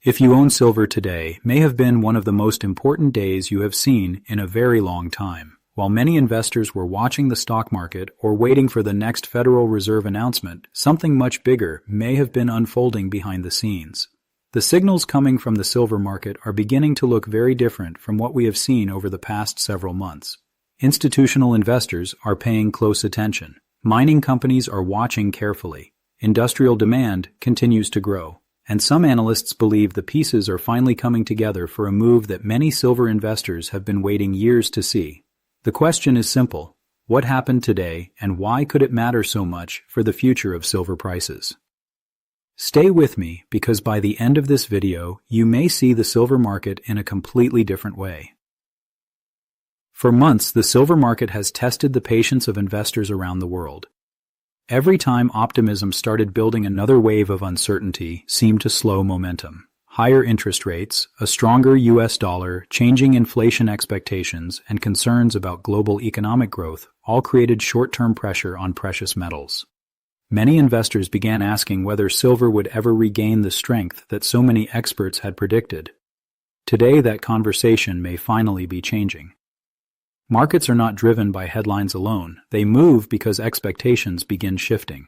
If you own silver today, may have been one of the most important days you have seen in a very long time. While many investors were watching the stock market or waiting for the next Federal Reserve announcement, something much bigger may have been unfolding behind the scenes. The signals coming from the silver market are beginning to look very different from what we have seen over the past several months. Institutional investors are paying close attention. Mining companies are watching carefully. Industrial demand continues to grow. And some analysts believe the pieces are finally coming together for a move that many silver investors have been waiting years to see. The question is simple: what happened today, and why could it matter so much for the future of silver prices? Stay with me, because by the end of this video, you may see the silver market in a completely different way. For months, the silver market has tested the patience of investors around the world. Every time optimism started building, another wave of uncertainty seemed to slow momentum. Higher interest rates, a stronger U.S. dollar, changing inflation expectations, and concerns about global economic growth all created short-term pressure on precious metals. Many investors began asking whether silver would ever regain the strength that so many experts had predicted. Today, that conversation may finally be changing. Markets are not driven by headlines alone. They move because expectations begin shifting.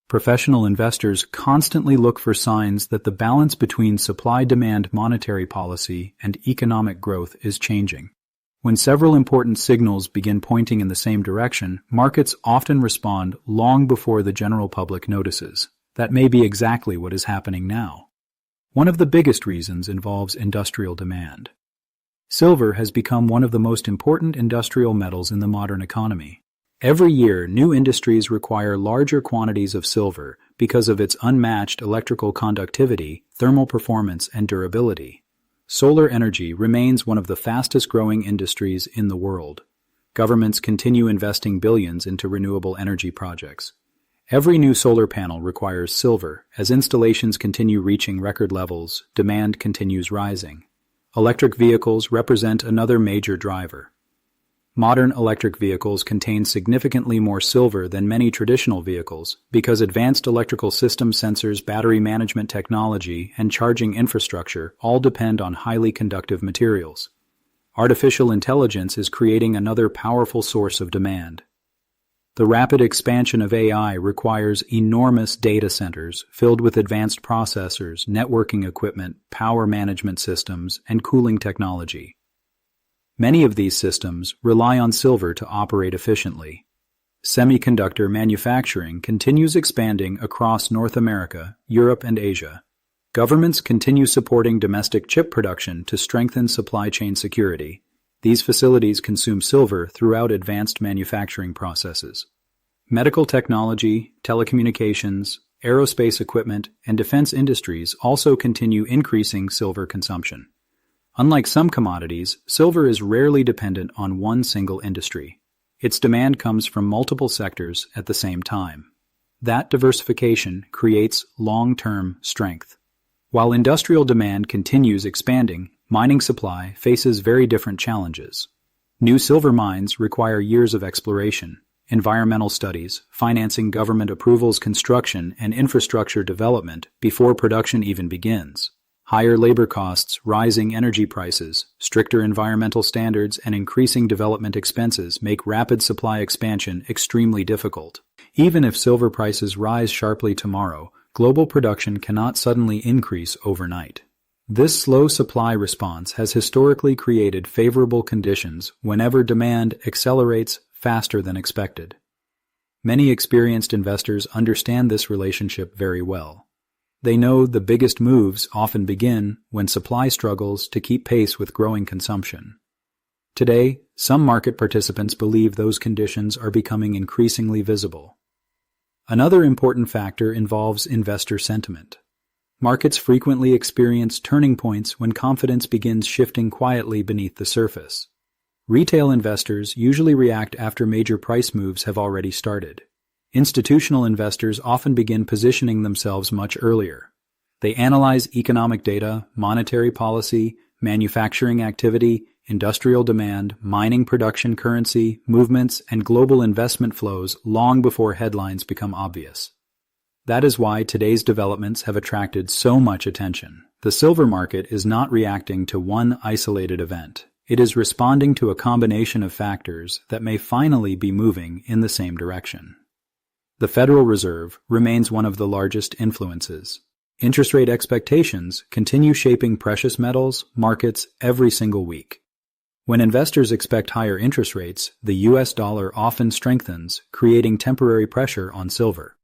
Professional investors constantly look for signs that the balance between supply-demand monetary policy and economic growth is changing. When several important signals begin pointing in the same direction, markets often respond long before the general public notices. That may be exactly what is happening now. One of the biggest reasons involves industrial demand. Silver has become one of the most important industrial metals in the modern economy. Every year, new industries require larger quantities of silver because of its unmatched electrical conductivity, thermal performance, and durability. Solar energy remains one of the fastest-growing industries in the world. Governments continue investing billions into renewable energy projects. Every new solar panel requires silver. As installations continue reaching record levels, demand continues rising. Electric vehicles represent another major driver. Modern electric vehicles contain significantly more silver than many traditional vehicles because advanced electrical system sensors, battery management technology, and charging infrastructure all depend on highly conductive materials. Artificial intelligence is creating another powerful source of demand. The rapid expansion of AI requires enormous data centers filled with advanced processors, networking equipment, power management systems, and cooling technology. Many of these systems rely on silver to operate efficiently. Semiconductor manufacturing continues expanding across North America, Europe, and Asia. Governments continue supporting domestic chip production to strengthen supply chain security. These facilities consume silver throughout advanced manufacturing processes. Medical technology, telecommunications, aerospace equipment, and defense industries also continue increasing silver consumption. Unlike some commodities, silver is rarely dependent on one single industry. Its demand comes from multiple sectors at the same time. That diversification creates long-term strength. While industrial demand continues expanding, mining supply faces very different challenges. New silver mines require years of exploration, environmental studies, financing, government approvals, construction, and infrastructure development before production even begins. Higher labor costs, rising energy prices, stricter environmental standards, and increasing development expenses make rapid supply expansion extremely difficult. Even if silver prices rise sharply tomorrow, global production cannot suddenly increase overnight. This slow supply response has historically created favorable conditions whenever demand accelerates faster than expected. Many experienced investors understand this relationship very well. They know the biggest moves often begin when supply struggles to keep pace with growing consumption. Today, some market participants believe those conditions are becoming increasingly visible. Another important factor involves investor sentiment. Markets frequently experience turning points when confidence begins shifting quietly beneath the surface. Retail investors usually react after major price moves have already started. Institutional investors often begin positioning themselves much earlier. They analyze economic data, monetary policy, manufacturing activity, industrial demand, mining production, currency, movements, and global investment flows long before headlines become obvious. That is why today's developments have attracted so much attention. The silver market is not reacting to one isolated event. It is responding to a combination of factors that may finally be moving in the same direction. The Federal Reserve remains one of the largest influences. Interest rate expectations continue shaping precious metals markets every single week. When investors expect higher interest rates, the US dollar often strengthens, creating temporary pressure on silver.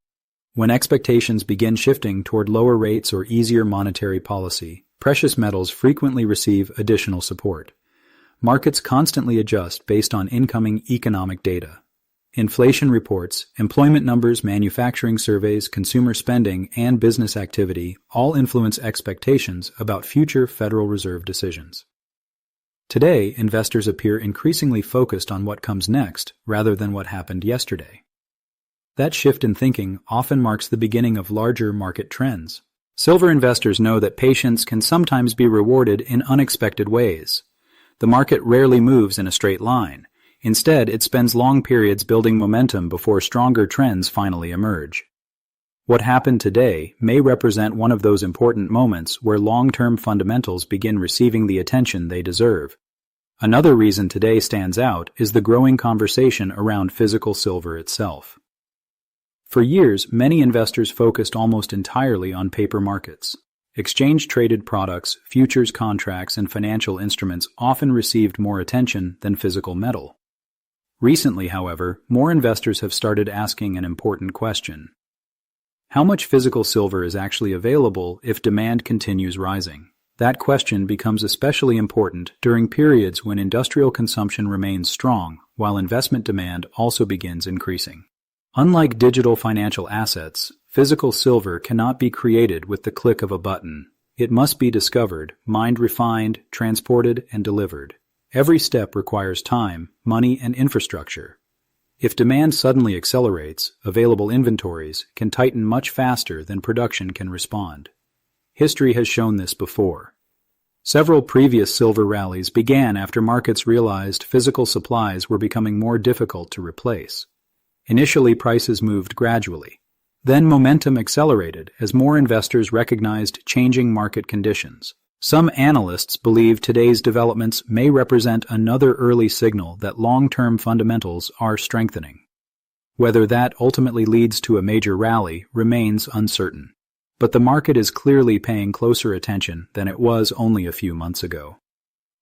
When expectations begin shifting toward lower rates or easier monetary policy, precious metals frequently receive additional support. Markets constantly adjust based on incoming economic data. Inflation reports, employment numbers, manufacturing surveys, consumer spending, and business activity all influence expectations about future Federal Reserve decisions. Today, investors appear increasingly focused on what comes next rather than what happened yesterday. That shift in thinking often marks the beginning of larger market trends. Silver investors know that patience can sometimes be rewarded in unexpected ways. The market rarely moves in a straight line. Instead, it spends long periods building momentum before stronger trends finally emerge. What happened today may represent one of those important moments where long-term fundamentals begin receiving the attention they deserve. Another reason today stands out is the growing conversation around physical silver itself. For years, many investors focused almost entirely on paper markets. Exchange-traded products, futures contracts, and financial instruments often received more attention than physical metal. Recently, however, more investors have started asking an important question. How much physical silver is actually available if demand continues rising? That question becomes especially important during periods when industrial consumption remains strong, while investment demand also begins increasing. Unlike digital financial assets, physical silver cannot be created with the click of a button. It must be discovered, mined, refined, transported, and delivered. Every step requires time, money, and infrastructure. If demand suddenly accelerates, available inventories can tighten much faster than production can respond. History has shown this before. Several previous silver rallies began after markets realized physical supplies were becoming more difficult to replace. Initially, prices moved gradually. Then momentum accelerated as more investors recognized changing market conditions. Some analysts believe today's developments may represent another early signal that long-term fundamentals are strengthening. Whether that ultimately leads to a major rally remains uncertain. But the market is clearly paying closer attention than it was only a few months ago.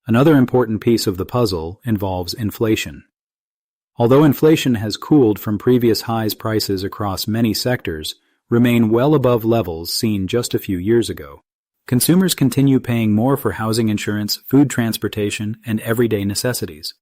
Another important piece of the puzzle involves inflation. Although inflation has cooled from previous highs, prices across many sectors remain well above levels seen just a few years ago. Consumers continue paying more for housing insurance, food transportation, and everyday necessities.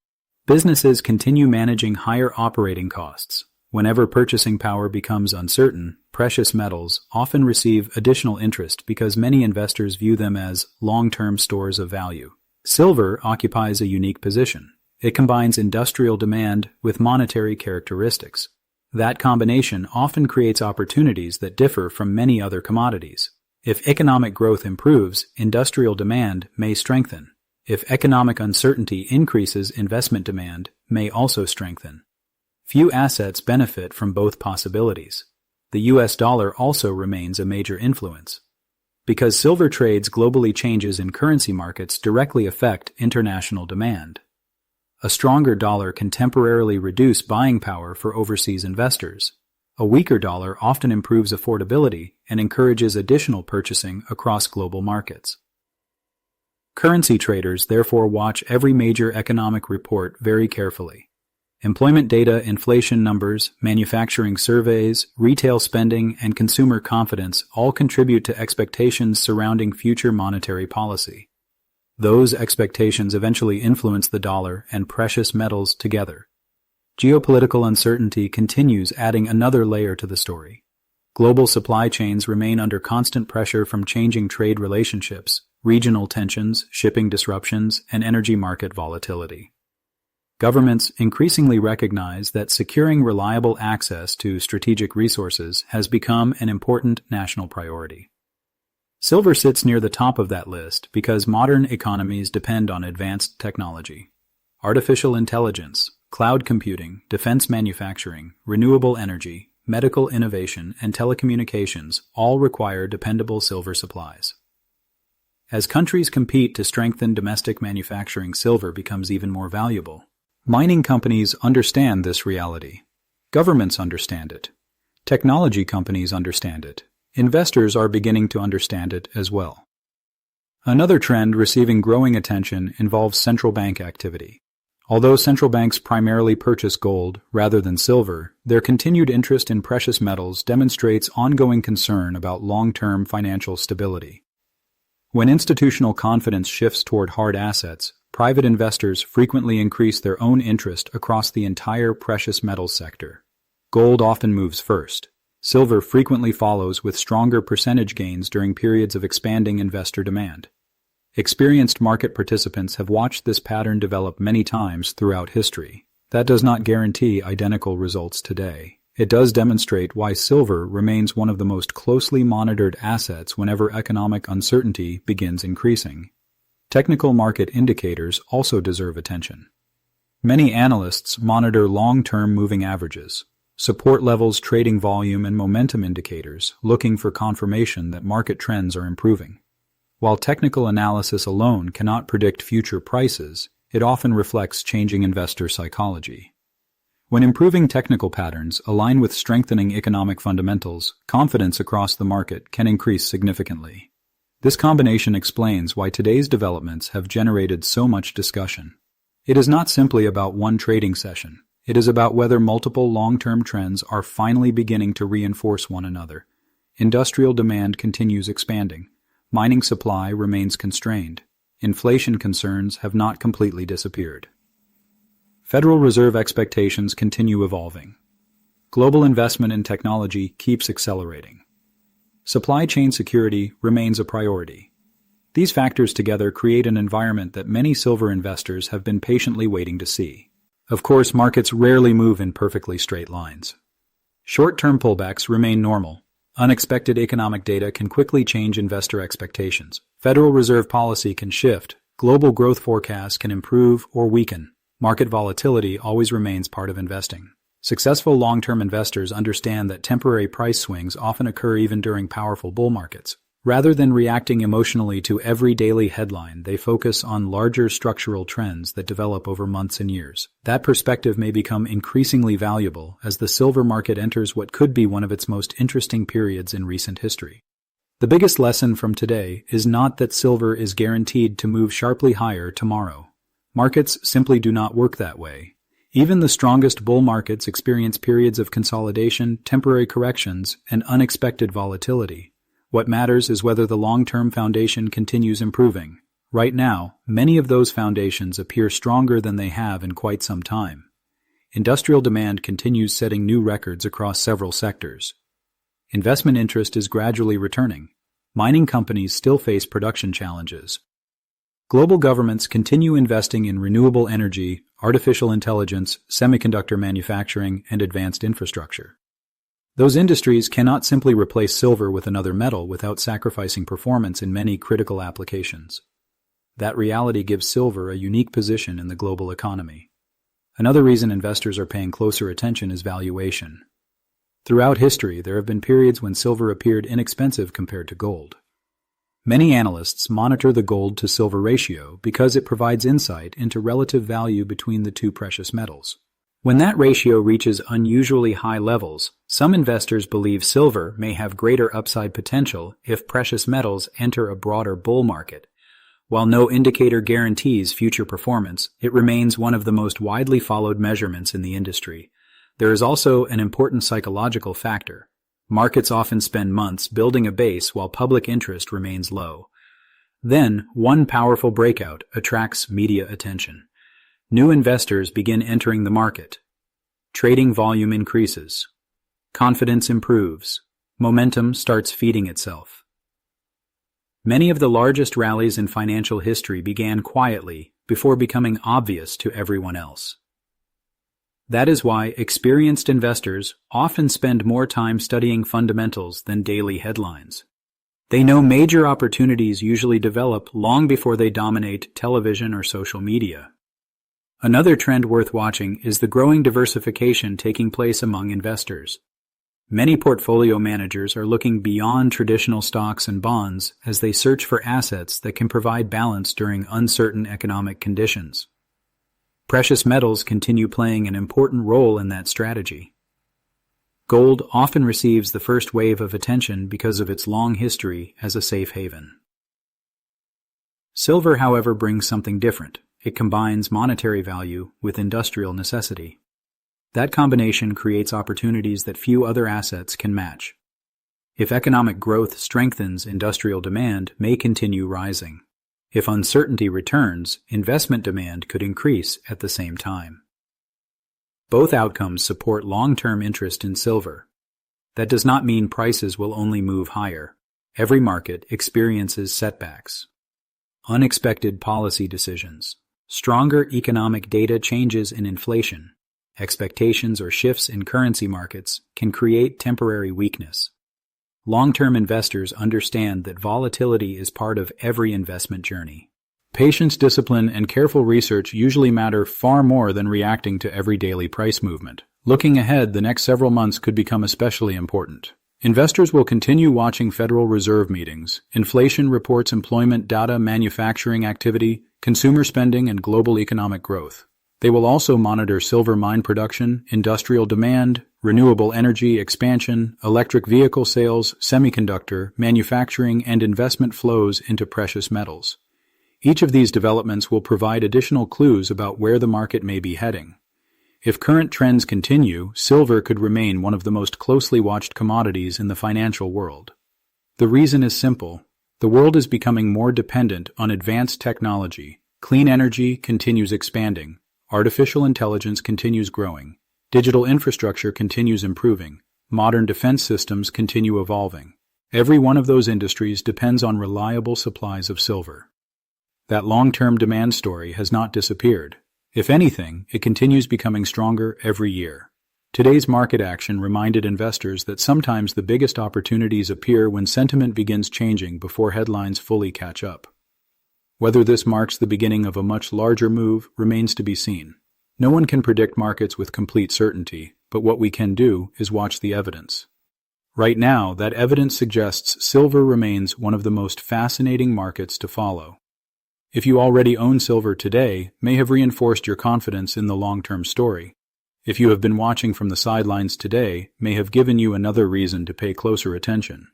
Businesses continue managing higher operating costs. Whenever purchasing power becomes uncertain, precious metals often receive additional interest because many investors view them as long-term stores of value. Silver occupies a unique position. It combines industrial demand with monetary characteristics. That combination often creates opportunities that differ from many other commodities. If economic growth improves, industrial demand may strengthen. If economic uncertainty increases, investment demand may also strengthen. Few assets benefit from both possibilities. The US dollar also remains a major influence. Because silver trades globally, changes in currency markets directly affect international demand. A stronger dollar can temporarily reduce buying power for overseas investors. A weaker dollar often improves affordability and encourages additional purchasing across global markets. Currency traders therefore watch every major economic report very carefully. Employment data, inflation numbers, manufacturing surveys, retail spending, and consumer confidence all contribute to expectations surrounding future monetary policy. Those expectations eventually influence the dollar and precious metals together. Geopolitical uncertainty continues, adding another layer to the story. Global supply chains remain under constant pressure from changing trade relationships, regional tensions, shipping disruptions, and energy market volatility. Governments increasingly recognize that securing reliable access to strategic resources has become an important national priority. Silver sits near the top of that list because modern economies depend on advanced technology. Artificial intelligence, cloud computing, defense manufacturing, renewable energy, medical innovation, and telecommunications all require dependable silver supplies. As countries compete to strengthen domestic manufacturing, silver becomes even more valuable. Mining companies understand this reality. Governments understand it. Technology companies understand it. Investors are beginning to understand it as well. Another trend receiving growing attention involves central bank activity. Although central banks primarily purchase gold rather than silver, their continued interest in precious metals demonstrates ongoing concern about long-term financial stability. When institutional confidence shifts toward hard assets, private investors frequently increase their own interest across the entire precious metals sector. Gold often moves first. Silver frequently follows with stronger percentage gains during periods of expanding investor demand. Experienced market participants have watched this pattern develop many times throughout history. That does not guarantee identical results today. It does demonstrate why silver remains one of the most closely monitored assets whenever economic uncertainty begins increasing. Technical market indicators also deserve attention. Many analysts monitor long-term moving averages, support levels, trading volume, and momentum indicators, looking for confirmation that market trends are improving. While technical analysis alone cannot predict future prices, it often reflects changing investor psychology. When improving technical patterns align with strengthening economic fundamentals, confidence across the market can increase significantly. This combination explains why today's developments have generated so much discussion. It is not simply about one trading session. It is about whether multiple long-term trends are finally beginning to reinforce one another. Industrial demand continues expanding. Mining supply remains constrained. Inflation concerns have not completely disappeared. Federal Reserve expectations continue evolving. Global investment in technology keeps accelerating. Supply chain security remains a priority. These factors together create an environment that many silver investors have been patiently waiting to see. Of course, markets rarely move in perfectly straight lines. Short-term pullbacks remain normal. Unexpected economic data can quickly change investor expectations. Federal Reserve policy can shift. Global growth forecasts can improve or weaken. Market volatility always remains part of investing. Successful long-term investors understand that temporary price swings often occur even during powerful bull markets. Rather than reacting emotionally to every daily headline, they focus on larger structural trends that develop over months and years. That perspective may become increasingly valuable as the silver market enters what could be one of its most interesting periods in recent history. The biggest lesson from today is not that silver is guaranteed to move sharply higher tomorrow. Markets simply do not work that way. Even the strongest bull markets experience periods of consolidation, temporary corrections, and unexpected volatility. What matters is whether the long-term foundation continues improving. Right now, many of those foundations appear stronger than they have in quite some time. Industrial demand continues setting new records across several sectors. Investment interest is gradually returning. Mining companies still face production challenges. Global governments continue investing in renewable energy, artificial intelligence, semiconductor manufacturing, and advanced infrastructure. Those industries cannot simply replace silver with another metal without sacrificing performance in many critical applications. That reality gives silver a unique position in the global economy. Another reason investors are paying closer attention is valuation. Throughout history, there have been periods when silver appeared inexpensive compared to gold. Many analysts monitor the gold-to-silver ratio because it provides insight into relative value between the two precious metals. When that ratio reaches unusually high levels, some investors believe silver may have greater upside potential if precious metals enter a broader bull market. While no indicator guarantees future performance, it remains one of the most widely followed measurements in the industry. There is also an important psychological factor. Markets often spend months building a base while public interest remains low. Then, one powerful breakout attracts media attention. New investors begin entering the market. Trading volume increases. Confidence improves. Momentum starts feeding itself. Many of the largest rallies in financial history began quietly before becoming obvious to everyone else. That is why experienced investors often spend more time studying fundamentals than daily headlines. They know major opportunities usually develop long before they dominate television or social media. Another trend worth watching is the growing diversification taking place among investors. Many portfolio managers are looking beyond traditional stocks and bonds as they search for assets that can provide balance during uncertain economic conditions. Precious metals continue playing an important role in that strategy. Gold often receives the first wave of attention because of its long history as a safe haven. Silver, however, brings something different. It combines monetary value with industrial necessity. That combination creates opportunities that few other assets can match. If economic growth strengthens, industrial demand may continue rising. If uncertainty returns, investment demand could increase at the same time. Both outcomes support long-term interest in silver. That does not mean prices will only move higher. Every market experiences setbacks. Unexpected policy decisions, stronger economic data, changes in inflation, expectations or shifts in currency markets can create temporary weakness. Long-term investors understand that volatility is part of every investment journey. Patience, discipline, and careful research usually matter far more than reacting to every daily price movement. Looking ahead, the next several months could become especially important. Investors will continue watching Federal Reserve meetings, inflation reports, employment data, manufacturing activity, consumer spending, and global economic growth. They will also monitor silver mine production, industrial demand, renewable energy expansion, electric vehicle sales, semiconductor, manufacturing, and investment flows into precious metals. Each of these developments will provide additional clues about where the market may be heading. If current trends continue, silver could remain one of the most closely watched commodities in the financial world. The reason is simple. The world is becoming more dependent on advanced technology. Clean energy continues expanding. Artificial intelligence continues growing. Digital infrastructure continues improving. Modern defense systems continue evolving. Every one of those industries depends on reliable supplies of silver. That long-term demand story has not disappeared. If anything, it continues becoming stronger every year. Today's market action reminded investors that sometimes the biggest opportunities appear when sentiment begins changing before headlines fully catch up. Whether this marks the beginning of a much larger move remains to be seen. No one can predict markets with complete certainty, but what we can do is watch the evidence. Right now, that evidence suggests silver remains one of the most fascinating markets to follow. If you already own silver today, may have reinforced your confidence in the long-term story. If you have been watching from the sidelines today, may have given you another reason to pay closer attention.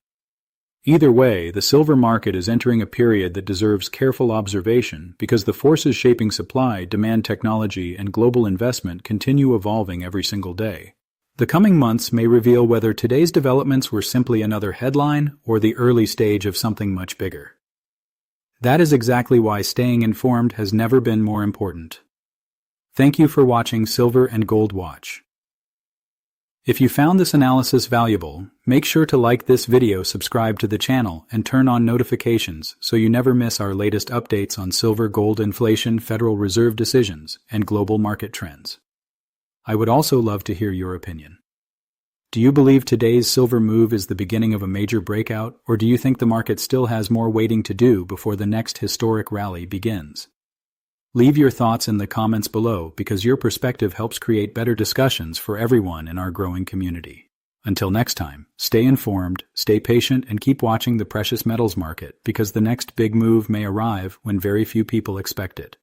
Either way, the silver market is entering a period that deserves careful observation because the forces shaping supply, demand, technology, and global investment continue evolving every single day. The coming months may reveal whether today's developments were simply another headline or the early stage of something much bigger. That is exactly why staying informed has never been more important. Thank you for watching Silver and Gold Watch. If you found this analysis valuable, make sure to like this video, subscribe to the channel, and turn on notifications so you never miss our latest updates on silver, gold, inflation, Federal Reserve decisions, and global market trends. I would also love to hear your opinion. Do you believe today's silver move is the beginning of a major breakout, or do you think the market still has more waiting to do before the next historic rally begins? Leave your thoughts in the comments below because your perspective helps create better discussions for everyone in our growing community. Until next time, stay informed, stay patient, and keep watching the precious metals market because the next big move may arrive when very few people expect it.